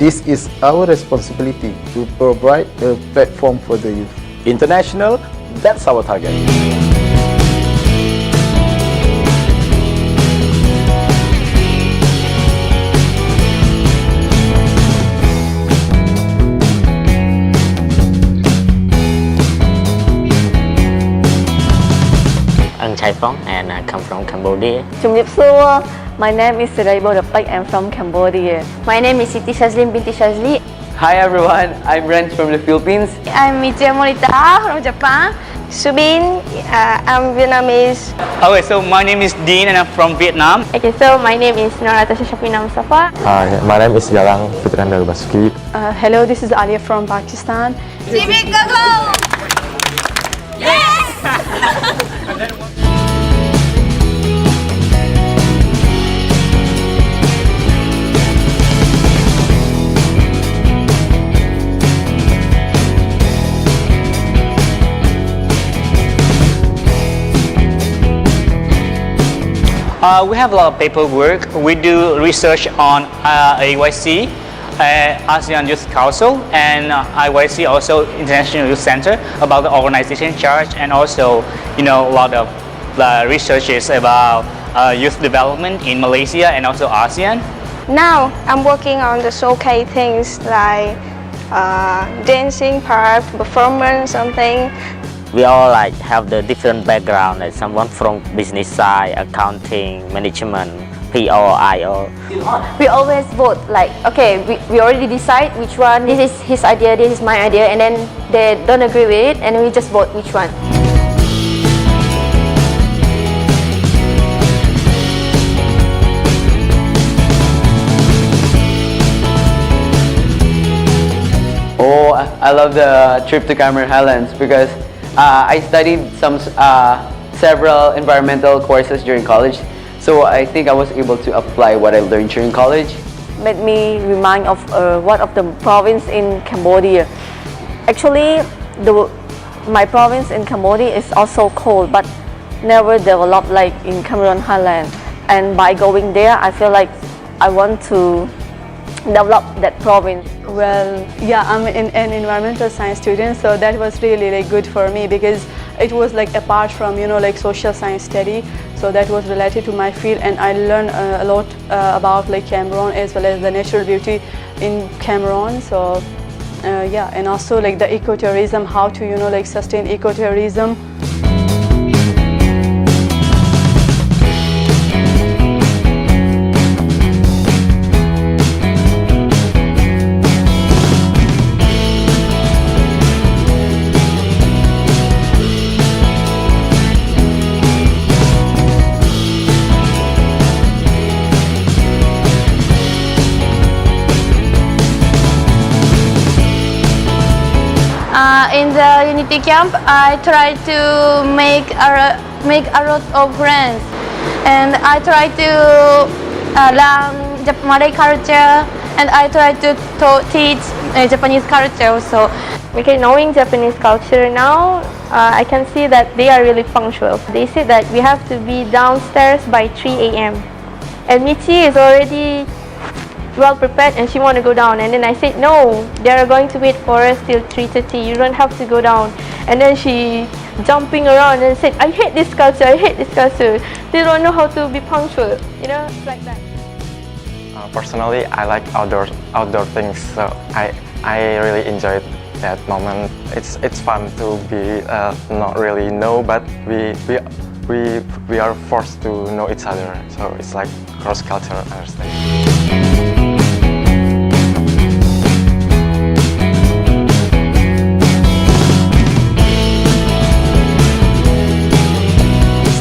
This is our responsibility to provide a platform for the youth. International, that's our target. I'm Chai Phong and I come from Cambodia. My name is Siraibo Dapek. I'm from Cambodia. My name is Siti Shazlin binti Shazli. Hi everyone, I'm Ren from the Philippines. I'm Michia Morita from Japan. Subin, I'm Vietnamese. Okay, so my name is Dean and I'm from Vietnam. Okay, so my name is Norata Shashapina Mustafa. Hi, my name is Yalang Fitranda Basuki. Hello, this is Alia from Pakistan. Civic go! Yes! We have a lot of paperwork. We do research on IYC, ASEAN Youth Council, and IYC also International Youth Center about the organization charge, and also a lot of researches about youth development in Malaysia and also ASEAN. Now I'm working on the showcase things like dancing part, performance, something. We all have the different background, like someone from business side, accounting, management, PR, IO. We always vote okay, we already decide which one, this is his idea, this is my idea, and then they don't agree with it, and we just vote which one. Oh, I love the trip to Cameron Highlands because I studied several environmental courses during college, so I think I was able to apply what I learned during college. Made me remind of one of the province in Cambodia. Actually, my province in Cambodia is also cold, but never developed like in Cameron Highlands. And by going there, I feel like I want to develop that province. Well, yeah, I'm an environmental science student, so that was really good for me because it was apart from social science study, so that was related to my field, and I learned a lot about Cameroon as well as the natural beauty in Cameroon. So yeah, and also the ecotourism, how to sustain ecotourism. In the Unity Camp, I try to make a lot of friends, and I try to learn Malay culture, and I try to teach Japanese culture also. Okay, knowing Japanese culture now, I can see that they are really punctual. They say that we have to be downstairs by 3 a.m. and Michi is already well prepared and she want to go down, and then I said no, they are going to wait for us till 3:30, you don't have to go down. And then she jumping around and said, I hate this culture, I hate this culture, they don't know how to be punctual, like that. Personally, I like outdoor things, so I really enjoyed that moment. It's fun to be not really know, but we are forced to know each other, so it's like cross-cultural understanding.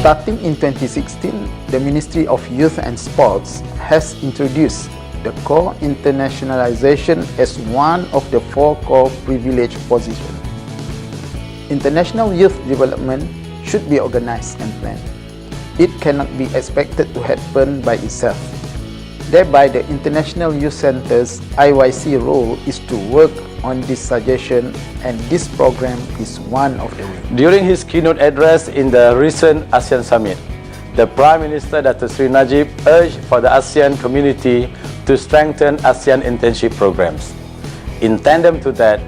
Starting in 2016, the Ministry of Youth and Sports has introduced the core internationalization as one of the 4 core privileged positions. International youth development should be organized and planned. It cannot be expected to happen by itself. Thereby, the International Youth Center's IYC role is to work on this suggestion, and this program is one of them. During his keynote address in the recent ASEAN Summit, the Prime Minister Dr. Sri Najib urged for the ASEAN community to strengthen ASEAN internship programs. In tandem to that,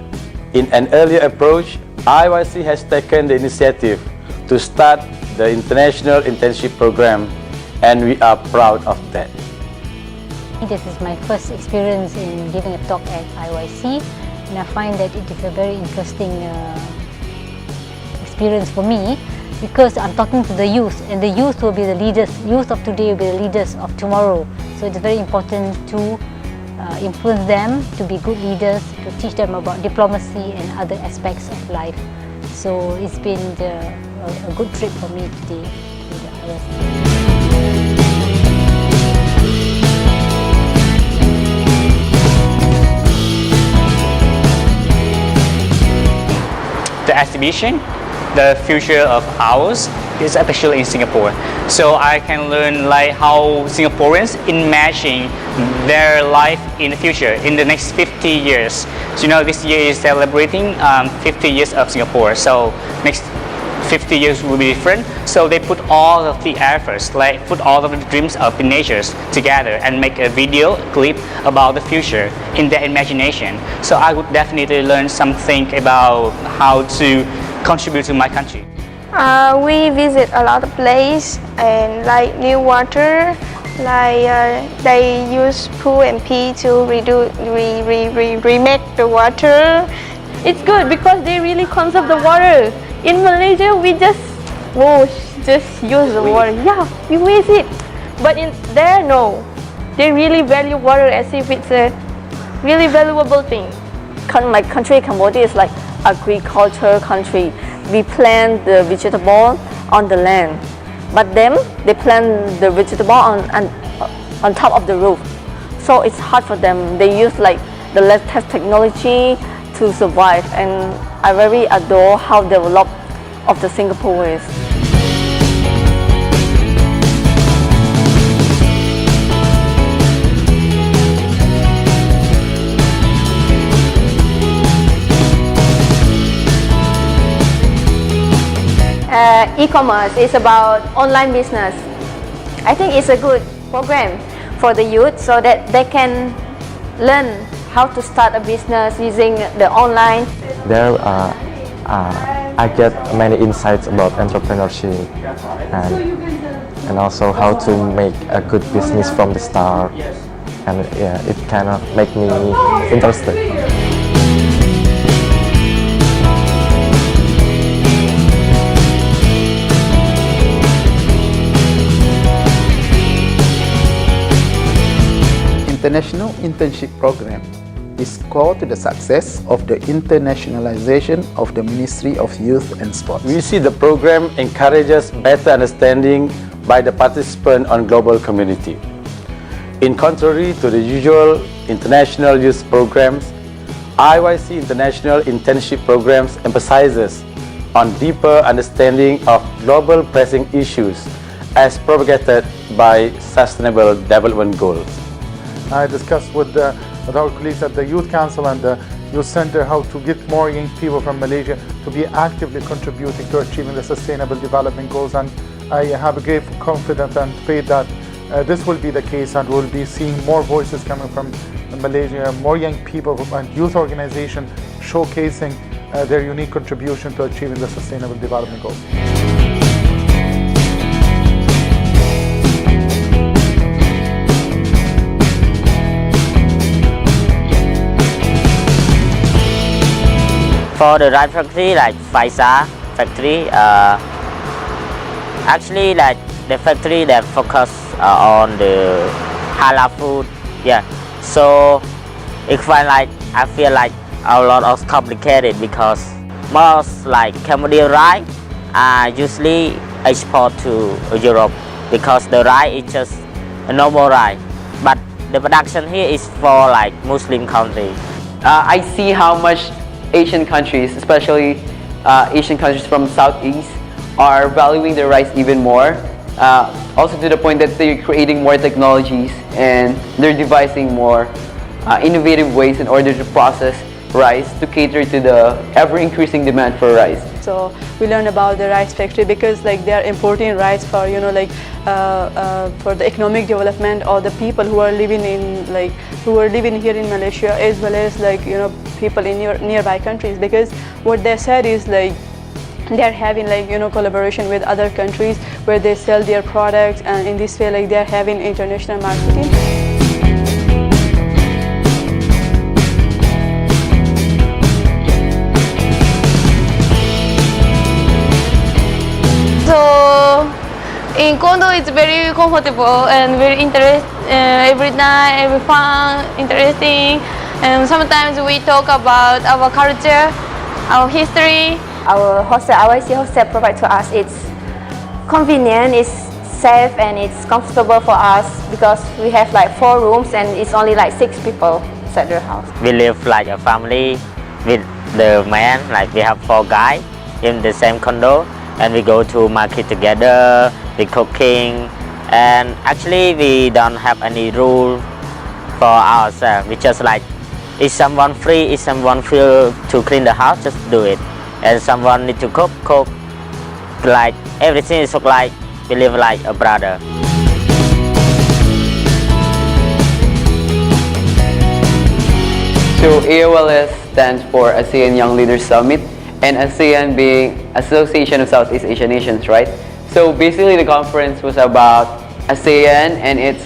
in an earlier approach, IYC has taken the initiative to start the International Internship Program, and we are proud of that. This is my first experience in giving a talk at IYC, and I find that it is a very interesting experience for me, because I'm talking to the youth, and the youth will be the leaders. Youth of today will be the leaders of tomorrow. So it's very important to influence them to be good leaders, to teach them about diplomacy and other aspects of life. So it's been a good trip for me today to the IYC. The exhibition, the future of ours, is especially in Singapore. So I can learn like how Singaporeans imagine their life in the future, in the next 50 years. So you know, this year is celebrating 50 years of Singapore. So next 50 years will be different. So they put all of the efforts, like put all of the dreams of teenagers together and make a video clip about the future in their imagination. So I would definitely learn something about how to contribute to my country. We visit a lot of places and like new water, like they use pool and pee to remake the water. It's good because they really conserve the water. In Malaysia, we just use the water. Yeah, we waste it. But in there, no. They really value water as if it's a really valuable thing. My country, Cambodia, is like agriculture country. We plant the vegetable on the land, but them, they plant the vegetable on top of the roof. So it's hard for them. They use like the latest technology to survive, and I very adore how developed of the Singapore is. E-commerce is about online business. I think it's a good program for the youth so that they can learn how to start a business using the online. There I get many insights about entrepreneurship and also how to make a good business from the start, and yeah, it kind of make me interested. International Internship Program is core to the success of the internationalization of the Ministry of Youth and Sports. We see the program encourages better understanding by the participant on global community. In contrary to the usual international youth programs, IYC International Internship Programs emphasizes on deeper understanding of global pressing issues as propagated by Sustainable Development Goals. I discussed with our colleagues at the Youth Council and the Youth Center how to get more young people from Malaysia to be actively contributing to achieving the Sustainable Development Goals, and I have a great confidence and faith that this will be the case, and we'll be seeing more voices coming from Malaysia, more young people and youth organizations showcasing their unique contribution to achieving the Sustainable Development Goals. For the rice factory, like Faisa factory, actually like the factory that focus on the halal food. Yeah, so I feel like a lot of complicated because most like Cambodia rice are usually export to Europe because the rice is just a normal rice, but the production here is for like Muslim country. I see how much Asian countries, especially Asian countries from Southeast, are valuing their rice even more. Also to the point that they're creating more technologies and they're devising more innovative ways in order to process rice to cater to the ever-increasing demand for rice. So we learn about the rice factory because like they are importing rice for for the economic development or the people who are living in here in Malaysia, as well as people in nearby countries, because what they said is like they are having collaboration with other countries where they sell their products, and in this way they are having international marketing. So in condo it's very comfortable and very every night, every fun, interesting, and sometimes we talk about our culture, our history. Our hostel, IYC hostel provides to us, it's convenient, it's safe, and it's comfortable for us because we have like 4 rooms and it's only like 6 people inside the house. We live like a family with the man, like we have 4 guys in the same condo, and we go to market together, we cooking, and actually we don't have any rule for ourselves. We just like, if someone free, if someone feel to clean the house, just do it. And someone need to cook, like everything is like, we live like a brother. So AOLS stands for ASEAN Young Leaders Summit, and ASEAN being Association of Southeast Asian Nations, right? So basically the conference was about ASEAN and its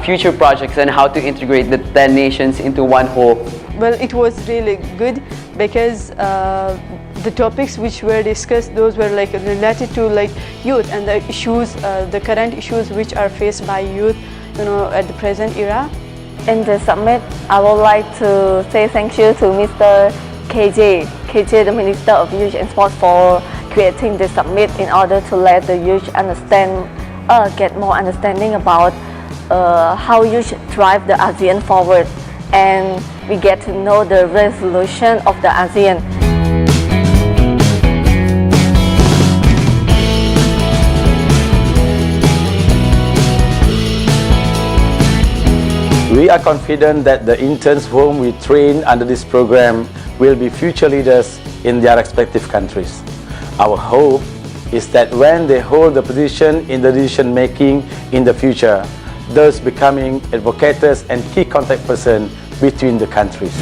future projects and how to integrate the 10 nations into one whole. Well, it was really good because the topics which were discussed, those were related to youth and the issues, the current issues which are faced by youth, at the present era. In the summit, I would like to say thank you to Mr. KJ, the Minister of Youth and Sport, for creating the summit in order to let the youth understand, get more understanding about how youth drive the ASEAN forward, and we get to know the resolution of the ASEAN. We are confident that the interns whom we train under this program will be future leaders in their respective countries. Our hope is that when they hold the position in the decision making in the future, thus becoming advocates and key contact person between the countries.